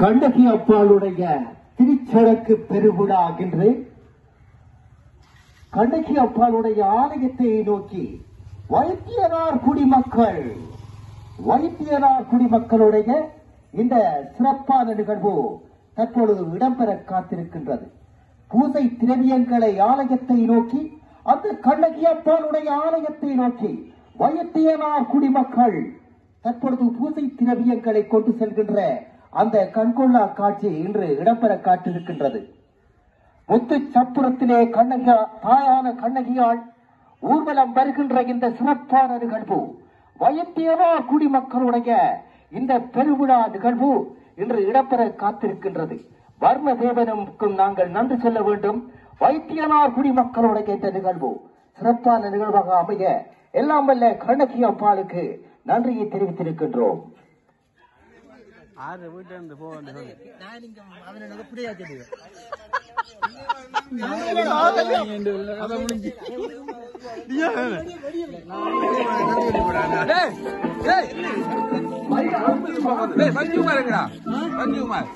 கண்ணகி அம்பாளுடைய திருச்சடங்கு பெருவிழா என்று கண்ணகி அம்பாளுடைய ஆலயத்தை நோக்கி வைத்தியனார் குடிமக்களுடைய இந்த சிறப்பான நிகழ்வு தற்பொழுது இடம்பெற காத்திருக்கின்றது. பூஜை திரவியங்களை ஆலயத்தை நோக்கி, அந்த கண்ணகி அம்பாளுடைய ஆலயத்தை நோக்கி வைத்தியனார் குடிமக்கள் தற்பொழுது பூஜை திரவியங்களை கொண்டு செல்கின்ற அந்த கண்கொள்ளா காட்சி இன்று இடம்பெற காட்டிருக்கின்றது. முத்து சப்புரத்திலே தாயான கண்ணகியால் ஊர்வலம் வருகின்ற இந்த சிறப்பான நிகழ்வு, வைத்தியனார் குடிமக்களுடைய இந்த பெருவிழா நிகழ்வு இன்று இடம்பெற காத்திருக்கின்றது. வர்ம தேவனுக்கும் நாங்கள் நன்றி சொல்ல வேண்டும். வைத்தியனார் குடிமக்களுடைய இந்த நிகழ்வு சிறப்பான நிகழ்வாக அமைய எல்லாம் வல்ல கண்ணகி அம்பாளுக்கு நன்றியை தெரிவித்திருக்கின்றோம். மஞ்சுமார்